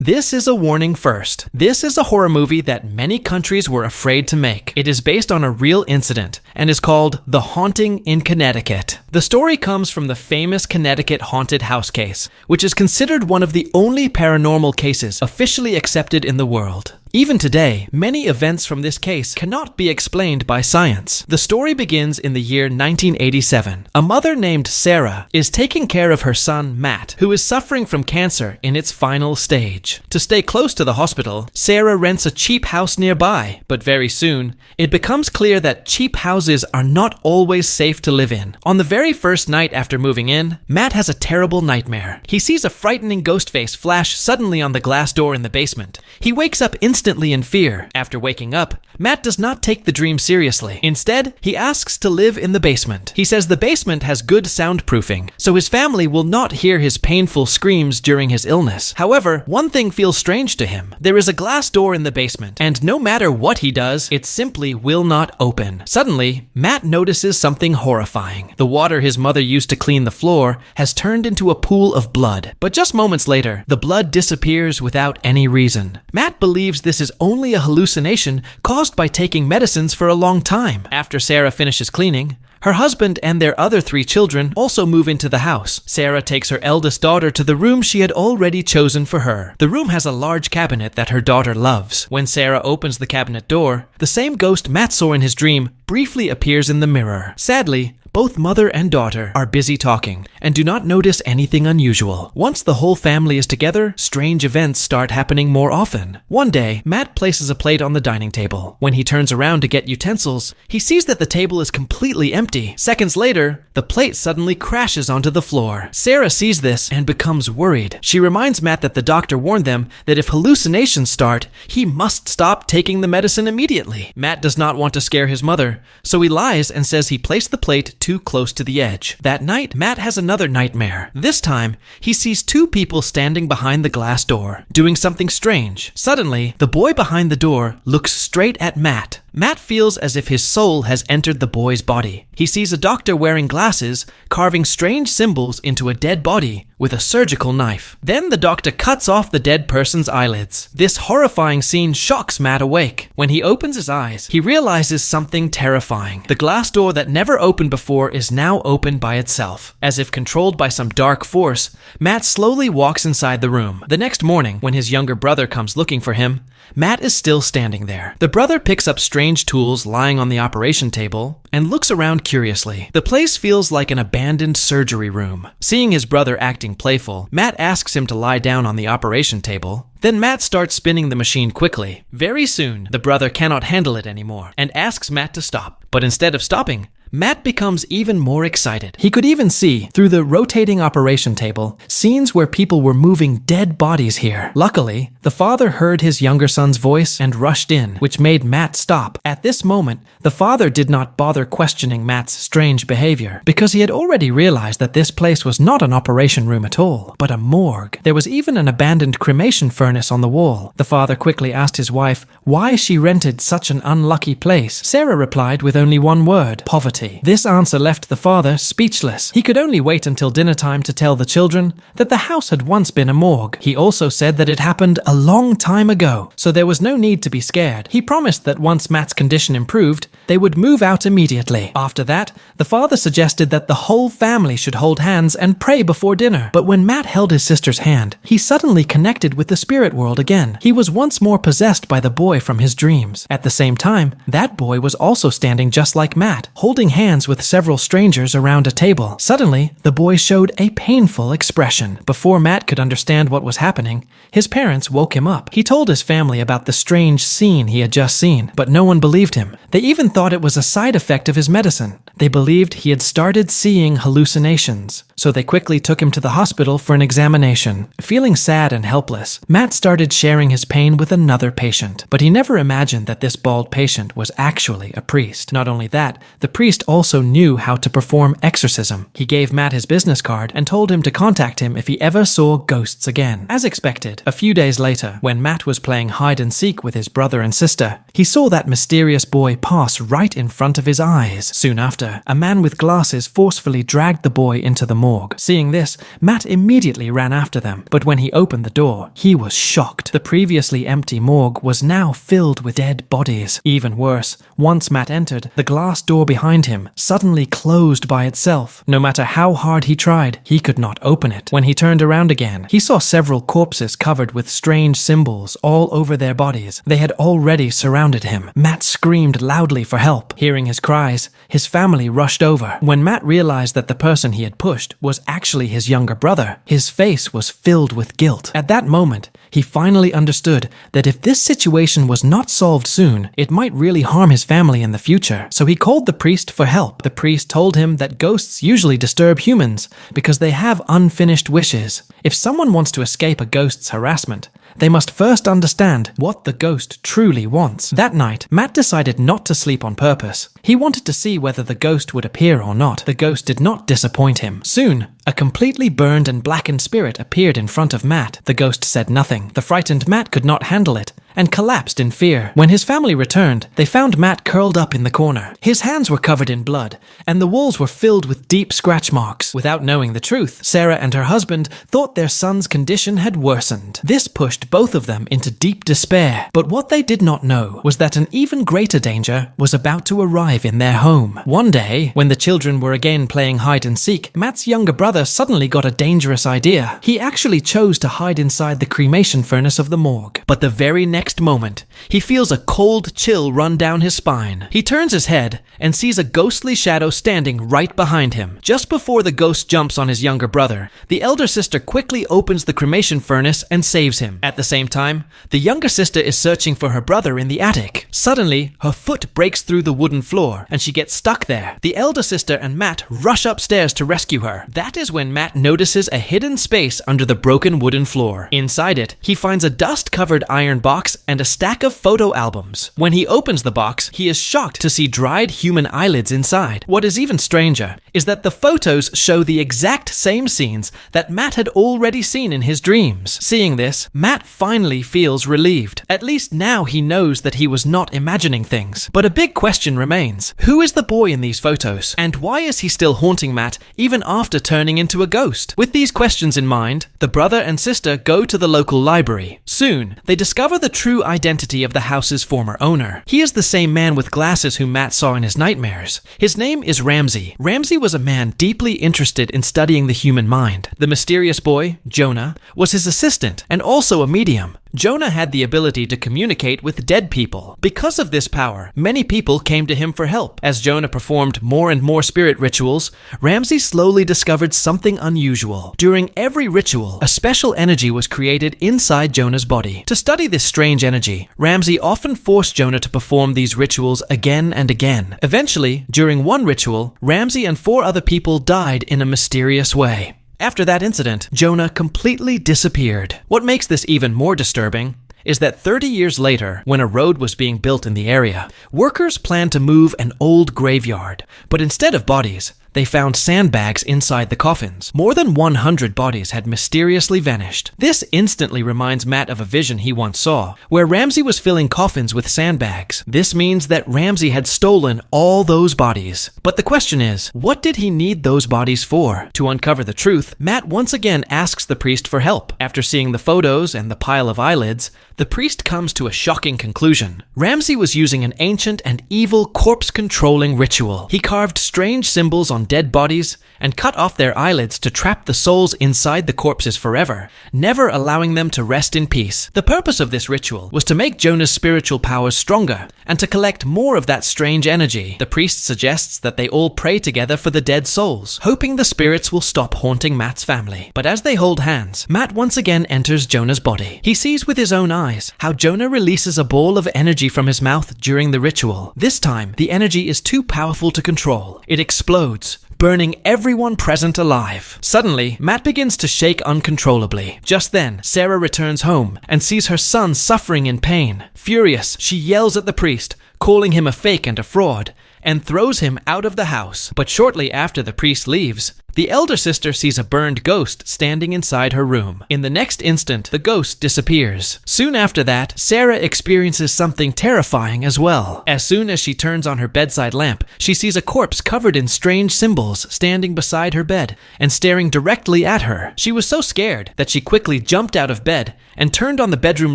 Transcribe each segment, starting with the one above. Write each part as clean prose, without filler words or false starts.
This is a warning first. This is a horror movie that many countries were afraid to make. It is based on a real incident and is called The Haunting in Connecticut. The story comes from the famous Connecticut haunted house case, which is considered one of the only paranormal cases officially accepted in the world. Even today, many events from this case cannot be explained by science. The story begins in the year 1987. A mother named Sarah is taking care of her son, Matt, who is suffering from cancer in its final stage. To stay close to the hospital, Sarah rents a cheap house nearby, but very soon, it becomes clear that cheap houses are not always safe to live in. On the very first night after moving in, Matt has a terrible nightmare. He sees a frightening ghost face flash suddenly on the glass door in the basement. He wakes up instantly in fear. After waking up, Matt does not take the dream seriously. Instead, he asks to live in the basement. He says the basement has good soundproofing, so his family will not hear his painful screams during his illness. However, one thing feels strange to him. There is a glass door in the basement, and no matter what he does, it simply will not open. Suddenly, Matt notices something horrifying. The water his mother used to clean the floor has turned into a pool of blood. But just moments later, the blood disappears without any reason. Matt believes this is only a hallucination caused by taking medicines for a long time. After Sarah finishes cleaning, her husband and their other 3 children also move into the house. Sarah takes her eldest daughter to the room she had already chosen for her. The room has a large cabinet that her daughter loves. When Sarah opens the cabinet door, the same ghost Matt saw in his dream briefly appears in the mirror. Sadly, both mother and daughter are busy talking and do not notice anything unusual. Once the whole family is together, strange events start happening more often. One day, Matt places a plate on the dining table. When he turns around to get utensils, he sees that the table is completely empty. Seconds later, the plate suddenly crashes onto the floor. Sarah sees this and becomes worried. She reminds Matt that the doctor warned them that if hallucinations start, he must stop taking the medicine immediately. Matt does not want to scare his mother, so he lies and says he placed the plate too close to the edge. That night, Matt has another nightmare. This time, he sees 2 people standing behind the glass door, doing something strange. Suddenly, the boy behind the door looks straight at Matt. Matt feels as if his soul has entered the boy's body. He sees a doctor wearing glasses, carving strange symbols into a dead body with a surgical knife. Then the doctor cuts off the dead person's eyelids. This horrifying scene shocks Matt awake. When he opens his eyes, he realizes something terrifying. The glass door that never opened before is now open by itself. As if controlled by some dark force, Matt slowly walks inside the room. The next morning, when his younger brother comes looking for him, Matt is still standing there. The brother picks up strange tools lying on the operation table and looks around curiously. The place feels like an abandoned surgery room. Seeing his brother acting playful, Matt asks him to lie down on the operation table. Then Matt starts spinning the machine quickly. Very soon, the brother cannot handle it anymore and asks Matt to stop. But instead of stopping, Matt becomes even more excited. He could even see, through the rotating operation table, scenes where people were moving dead bodies here. Luckily, the father heard his younger son's voice and rushed in, which made Matt stop. At this moment, the father did not bother questioning Matt's strange behavior, because he had already realized that this place was not an operation room at all, but a morgue. There was even an abandoned cremation furnace on the wall. The father quickly asked his wife why she rented such an unlucky place. Sarah replied with only one word: poverty. This answer left the father speechless. He could only wait until dinner time to tell the children that the house had once been a morgue. He also said that it happened a long time ago, so there was no need to be scared. He promised that once Matt's condition improved, they would move out immediately. After that, the father suggested that the whole family should hold hands and pray before dinner. But when Matt held his sister's hand, he suddenly connected with the spirit world again. He was once more possessed by the boy from his dreams. At the same time, that boy was also standing just like Matt, holding hands with several strangers around a table. Suddenly, the boy showed a painful expression. Before Matt could understand what was happening, his parents woke him up. He told his family about the strange scene he had just seen, but no one believed him. They even thought it was a side effect of his medicine. They believed he had started seeing hallucinations, so they quickly took him to the hospital for an examination. Feeling sad and helpless, Matt started sharing his pain with another patient, but but he never imagined that this bald patient was actually a priest. Not only that, the priest also knew how to perform exorcism. He gave Matt his business card and told him to contact him if he ever saw ghosts again. As expected, a few days later, when Matt was playing hide and seek with his brother and sister, he saw that mysterious boy pass right in front of his eyes. Soon after, a man with glasses forcefully dragged the boy into the morgue. Seeing this, Matt immediately ran after them, but when he opened the door, he was shocked. The previously empty morgue was now filled with dead bodies. Even worse, once Matt entered, the glass door behind him suddenly closed by itself. No matter how hard he tried, he could not open it. When he turned around again, he saw several corpses covered with strange symbols all over their bodies. They had already surrounded him. Matt screamed loudly for help. Hearing his cries, his family rushed over. When Matt realized that the person he had pushed was actually his younger brother, his face was filled with guilt. At that moment, he finally understood that if this situation was not solved soon, it might really harm his family in the future. So he called the priest for help. The priest told him that ghosts usually disturb humans because they have unfinished wishes. If someone wants to escape a ghost's harassment, they must first understand what the ghost truly wants. That night, Matt decided not to sleep on purpose. He wanted to see whether the ghost would appear or not. The ghost did not disappoint him. Soon, a completely burned and blackened spirit appeared in front of Matt. The ghost said nothing. The frightened Matt could not handle it and collapsed in fear. When his family returned, they found Matt curled up in the corner. His hands were covered in blood, and the walls were filled with deep scratch marks. Without knowing the truth, Sarah and her husband thought their son's condition had worsened. This pushed both of them into deep despair. But what they did not know was that an even greater danger was about to arrive in their home. One day, when the children were again playing hide and seek, Matt's younger brother suddenly got a dangerous idea. He actually chose to hide inside the cremation furnace of the morgue. But the very next moment, he feels a cold chill run down his spine. He turns his head and sees a ghostly shadow standing right behind him. Just before the ghost jumps on his younger brother, the elder sister quickly opens the cremation furnace and saves him. At the same time, the younger sister is searching for her brother in the attic. Suddenly, her foot breaks through the wooden floor and she gets stuck there. The elder sister and Matt rush upstairs to rescue her. That is when Matt notices a hidden space under the broken wooden floor. Inside it, he finds a dust-covered iron box and a stack of photo albums. When he opens the box, he is shocked to see dried human eyelids inside. What is even stranger is that the photos show the exact same scenes that Matt had already seen in his dreams. Seeing this, Matt finally feels relieved. At least now he knows that he was not imagining things. But a big question remains. Who is the boy in these photos? And why is he still haunting Matt even after turning into a ghost? With these questions in mind, the brother and sister go to the local library. Soon, they discover the true identity of the house's former owner. He is the same man with glasses whom Matt saw in his nightmares. His name is Ramsey. Ramsey was a man deeply interested in studying the human mind. The mysterious boy, Jonah, was his assistant and also a medium. Jonah had the ability to communicate with dead people. Because of this power, many people came to him for help. As Jonah performed more and more spirit rituals, Ramsey slowly discovered something unusual. During every ritual, a special energy was created inside Jonah's body. To study this strange energy, Ramsey often forced Jonah to perform these rituals again and again. Eventually, during one ritual, Ramsey and 4 other people died in a mysterious way. After that incident, Jonah completely disappeared. What makes this even more disturbing is that 30 years later, when a road was being built in the area, workers planned to move an old graveyard. But instead of bodies, they found sandbags inside the coffins. More than 100 bodies had mysteriously vanished. This instantly reminds Matt of a vision he once saw, where Ramsey was filling coffins with sandbags. This means that Ramsey had stolen all those bodies. But the question is, what did he need those bodies for? To uncover the truth, Matt once again asks the priest for help. After seeing the photos and the pile of eyelids, the priest comes to a shocking conclusion. Ramsey was using an ancient and evil corpse-controlling ritual. He carved strange symbols on dead bodies and cut off their eyelids to trap the souls inside the corpses forever, never allowing them to rest in peace. The purpose of this ritual was to make Jonah's spiritual powers stronger and to collect more of that strange energy. The priest suggests that they all pray together for the dead souls, hoping the spirits will stop haunting Matt's family. But as they hold hands, Matt once again enters Jonah's body. He sees with his own eyes how Jonah releases a ball of energy from his mouth during the ritual. This time, the energy is too powerful to control. It explodes, explodes, burning everyone present alive. Suddenly, Matt begins to shake uncontrollably. Just then, Sarah returns home and sees her son suffering in pain. Furious, she yells at the priest, calling him a fake and a fraud, and throws him out of the house. But shortly after the priest leaves, the elder sister sees a burned ghost standing inside her room. In the next instant, the ghost disappears. Soon after that, Sarah experiences something terrifying as well. As soon as she turns on her bedside lamp, she sees a corpse covered in strange symbols standing beside her bed and staring directly at her. She was so scared that she quickly jumped out of bed and turned on the bedroom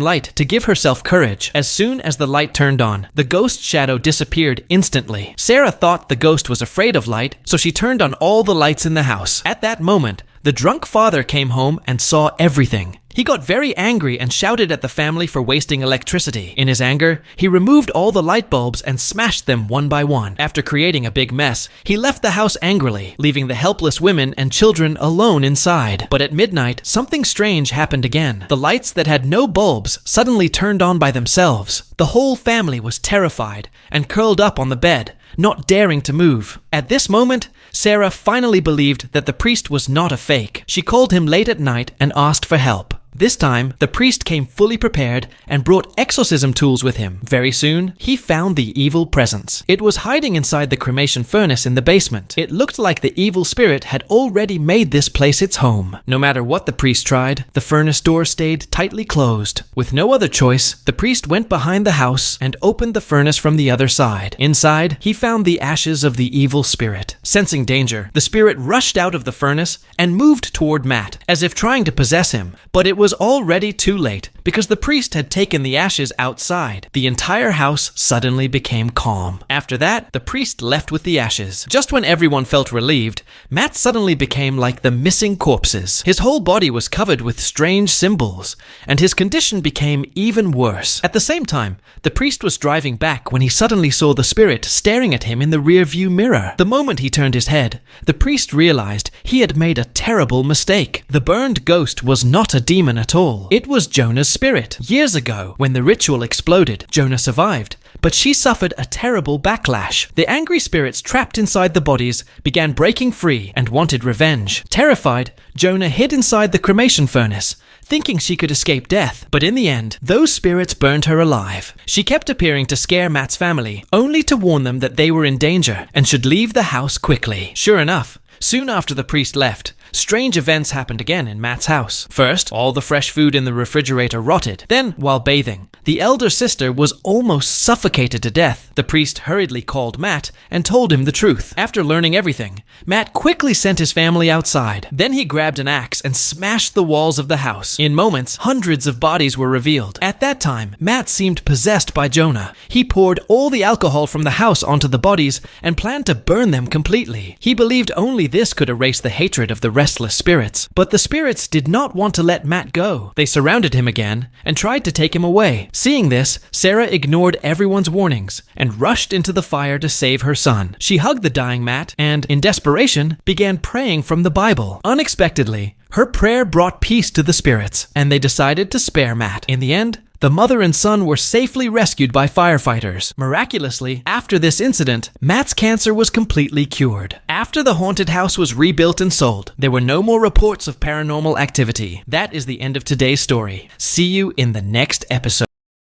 light to give herself courage. As soon as the light turned on, the ghost shadow disappeared instantly. Sarah thought the ghost was afraid of light, so she turned on all the lights in the house. At that moment, the drunk father came home and saw everything. He got very angry and shouted at the family for wasting electricity. In his anger, he removed all the light bulbs and smashed them one by one. After creating a big mess, he left the house angrily, leaving the helpless women and children alone inside. But at midnight, something strange happened again. The lights that had no bulbs suddenly turned on by themselves. The whole family was terrified and curled up on the bed, not daring to move. At this moment, Sarah finally believed that the priest was not a fake. She called him late at night and asked for help. This time, the priest came fully prepared and brought exorcism tools with him. Very soon, he found the evil presence. It was hiding inside the cremation furnace in the basement. It looked like the evil spirit had already made this place its home. No matter what the priest tried, the furnace door stayed tightly closed. With no other choice, the priest went behind the house and opened the furnace from the other side. Inside, he found the ashes of the evil spirit. Sensing danger, the spirit rushed out of the furnace and moved toward Matt, as if trying to possess him, but it was already too late because the priest had taken the ashes outside. The entire house suddenly became calm. After that, the priest left with the ashes. Just when everyone felt relieved, Matt suddenly became like the missing corpses. His whole body was covered with strange symbols, and his condition became even worse. At the same time, the priest was driving back when he suddenly saw the spirit staring at him in the rearview mirror. The moment he turned his head, the priest realized he had made a terrible mistake. The burned ghost was not a demon at all. It was Jonah's spirit. Years ago, when the ritual exploded, Jonah survived, but she suffered a terrible backlash. The angry spirits trapped inside the bodies began breaking free and wanted revenge. Terrified, Jonah hid inside the cremation furnace, thinking she could escape death. But in the end, those spirits burned her alive. She kept appearing to scare Matt's family, only to warn them that they were in danger and should leave the house quickly. Sure enough, soon after the priest left, strange events happened again in Matt's house. First, all the fresh food in the refrigerator rotted. Then, while bathing, the elder sister was almost suffocated to death. The priest hurriedly called Matt and told him the truth. After learning everything, Matt quickly sent his family outside. Then he grabbed an axe and smashed the walls of the house. In moments, hundreds of bodies were revealed. At that time, Matt seemed possessed by Jonah. He poured all the alcohol from the house onto the bodies and planned to burn them completely. He believed only this could erase the hatred of the restless spirits. But the spirits did not want to let Matt go. They surrounded him again and tried to take him away. Seeing this, Sarah ignored everyone's warnings and rushed into the fire to save her son. She hugged the dying Matt and, in desperation, began praying from the Bible. Unexpectedly, her prayer brought peace to the spirits, and they decided to spare Matt. In the end, the mother and son were safely rescued by firefighters. Miraculously, after this incident, Matt's cancer was completely cured. After the haunted house was rebuilt and sold, there were no more reports of paranormal activity. That is the end of today's story. See you in the next episode.